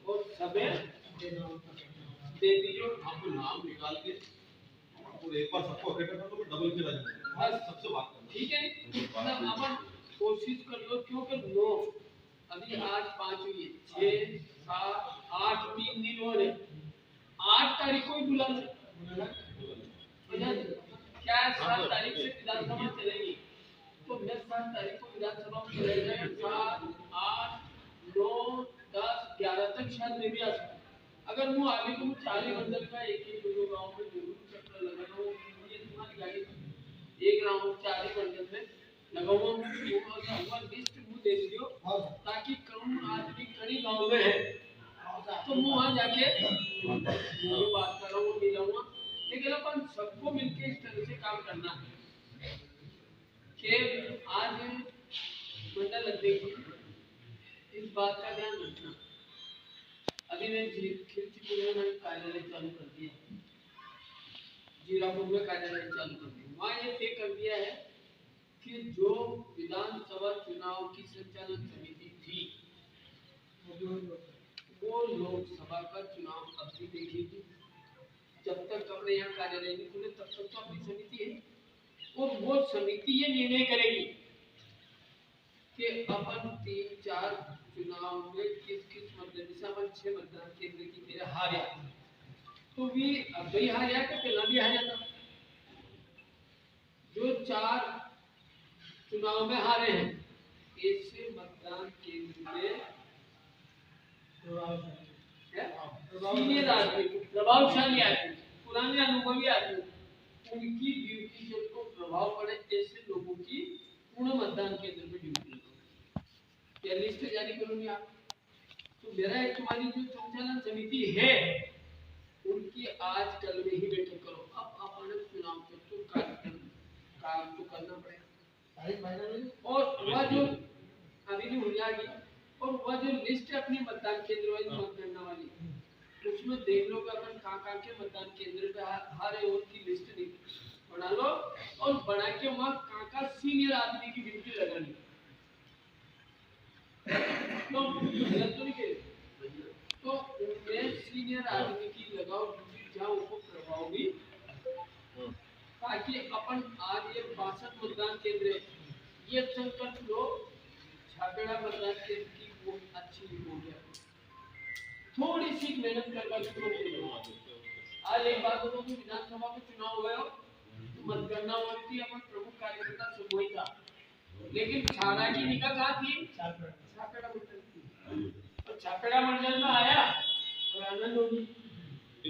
और सभी दे दीजिए, आपको नाम निकाल के और एक बार सबको इकट्ठा कर दो, डबल के बस सबसे बात करो, ठीक है। मतलब अपन कोशिश कर लो, क्योंकि 9 अभी आज 5 हुई, 6, 7, 8 3 दिन हो रहे, 8 तारीख को ही बुला लो, क्या 7 तारीख से विधानसभा चलेगी, तो 7 तारीख को विधानसभा में चलेगा, 7, 8, 9, 10, 11 तक शायद मैं भी आ सकता। अगर वो आगे तो 40 मंडल का एक गाँव में जरूर चक्कर लगाना, ये तुम्हारी गाड़ी एक राउंड 40 मंडल में लगाऊंगा, लिस्ट मुझे दे दियो, ताकि कौन आदमी कड़ी गाँव में है तो मैं वहाँ जाके बात कर रहा हूँ, मिलाऊंगा। लेकिन अपन सबको मिलकर इस तरह से काम करना है कि आज मंडल अध्यक्ष इस बात का ध्यान रखना। अभी मैं खिलचीपुर में कार्यालय चालू कर दिया, जीरापुर में कार्यालय चालू कर दिया, वहाँ ये तय कर दिया है कि जो विधानसभा चुनाव की संचालन समिति थी वो लोकसभा का चुनाव अब भी देखेगी। जब तक अपने यहाँ कार्यालय नहीं खुले तब तक तो अपनी समिति है, और वो समिति ये निर्णय करेगी कि अपन 3-4 चुनाव में किस मतदान, जैसे अपन 6 मतदान केंद्र की तेरे हारे, तो भी अब भी हारे तो पहला भी हारे था, जो 4 चुनाव में हारे हैं ऐसे मतदान केंद्र में सीनियर आदमी, प्रभावशाली आदमी, पुराने अनुभवी आदमी, उनकी ड्यूटी जब को प्रभाव पड़े ऐसे लोगों की पूर्ण मतदान केंद्र में ड्यूटी लगाओ। या लिस्ट जारी करूंगी आप, तो मेरा तुम्हारी जो संचालन समिति है उनकी आज कल में ही बैठक करो। अब अपने चुनाव तक तो काम तो करना पड़ेगा, और वह जो अभी भी हो जाएगी, और वह जो लिस्ट है अपनी मतदान केंद्र वाली मतगणना वाली, उसमें देख लो कि अपन कहाँ के मतदान केंद्र पे हर एक की लिस्ट बना लो, और बना के वहाँ कहाँ सीनियर आदमी की ड्यूटी लगानी, तो नहीं करें तो उनमें सीनियर आदमी की लगाओ ड्यूटी, जहाँ उनको प्रभाव भी, ताकि अपन आज ये 62 मतदान केंद्र ये संकल्प लो, छापेड़ा मतदान केंद्र की वो अच्छी हो गया, थोड़ी सी मेहनत करना। आज एक बात बताओ कि विधानसभा में चुनाव हुआ तो मतगणना होती अपन प्रमुख कार्यकर्ता सब वही था, लेकिन छाना की निकाह कहाँ थी, छापेड़ा मंडल थी, और छापेड़ा मंडल में आया और आनंद होगी,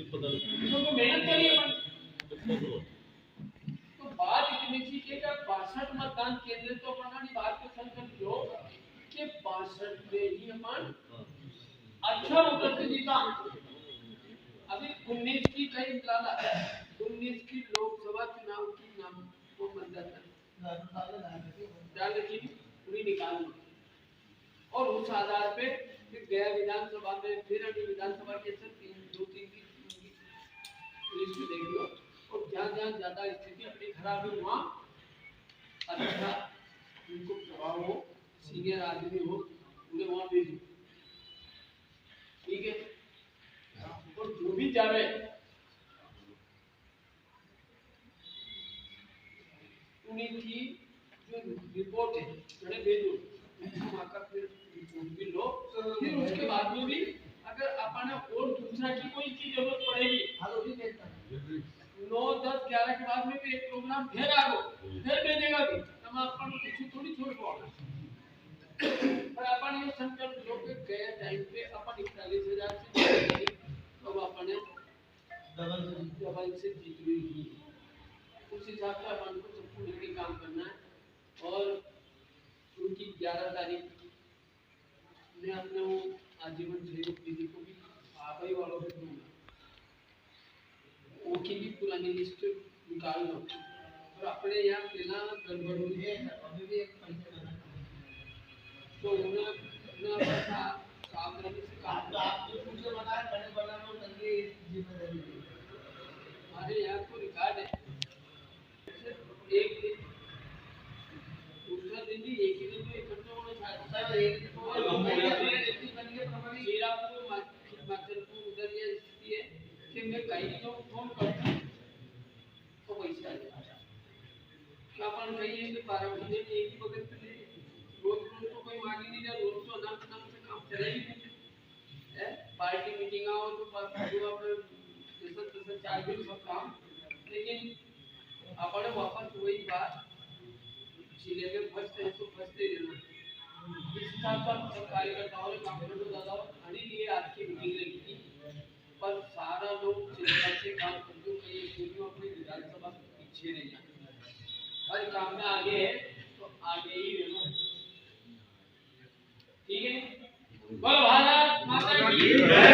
तो मेहनत करी अपन। तो बात इतनी थी कि 62 मतदान केंद्र तो अपन बात को संकल्प लो कि 62 में ही अपन अच्छा वोटर से जीता। अभी 19 कई निकाला 19 की लोकसभा चुनाव की नाम को मतदाता डाल की पूरी निकालनी और उस आधार पे फिर गया विधानसभा में फिर अभी विधानसभा के सर 2-3 की लिस्ट देख लो और जहाँ जहाँ ज्यादा स्थिति अपनी खराब हुई वहाँ अच्छा उनको प्रभाव हो सीनियर आदमी हो उन्हें वहाँ भेजो ठीक है और जो भी जावे उन्हीं की जो रिपोर्ट है उन्हें भेजो वहाँ का फिर रिपोर्ट भी लो फिर उसके बाद में भी अगर अपन और दूसरा की कोई चीज जरूरत पड़ेगी 9-10-11 के बाद में भी एक प्रोग्राम फिर आगो फिर भेजेगा भी हम अपन कुछ थोड़ी छोड़ पाओगे पर अपन ये संकल्प लो के गए टाइम पे अपन 41,000 से तो अपन डबल से जीत गई उस हिसाब से अपन को सबको मिलकर काम करना है और उनकी 11 तारीख मैं अपने वो आजीवन सहयोग निधि को भी आबाई वालों से दूंगा वो की भी पुरानी लिस्ट निकाल लो और अपने यहाँ लेना गड़बड़ हुई है अभी भी एक तो उन्हें सावधानी से काम आप जो मुझे बताया बड़े बड़ा लोग करके जिम्मेदारी हमारे यहाँ को रिकॉर्ड है एक दिन दूसरा दिन भी एक ही दिन में इकट्ठा होना चाहिए एक दिन श्रीरामपुर माचलपुर उधर ये स्थिति है कि मैं कहीं जो फोन करता हूँ तो पैसा आ जाता क्या अपन कहीं है कि 12 महीने में एक ही बगल पे ले रोज रोज तो कोई मांग ही नहीं रहा रोज तो अनाम से काम चलेगी है पार्टी मीटिंग आओ तो अपने जैसा चार दिन सब काम लेकिन अपने वापस वही बात जिले में फर्स्ट है तो फर्स्ट ही रहना इस हिसाब से सब कार्यकर्ताओं ने काम करना ज्यादा खड़ी लिए आज की मीटिंग लगी थी पर सारा लोग चिंता से काम करते हैं ये क्यों अपनी विधानसभा पीछे नहीं जाते हर काम में आगे है तो आगे ही रहना ठीक है बोलो भारत माता की जय।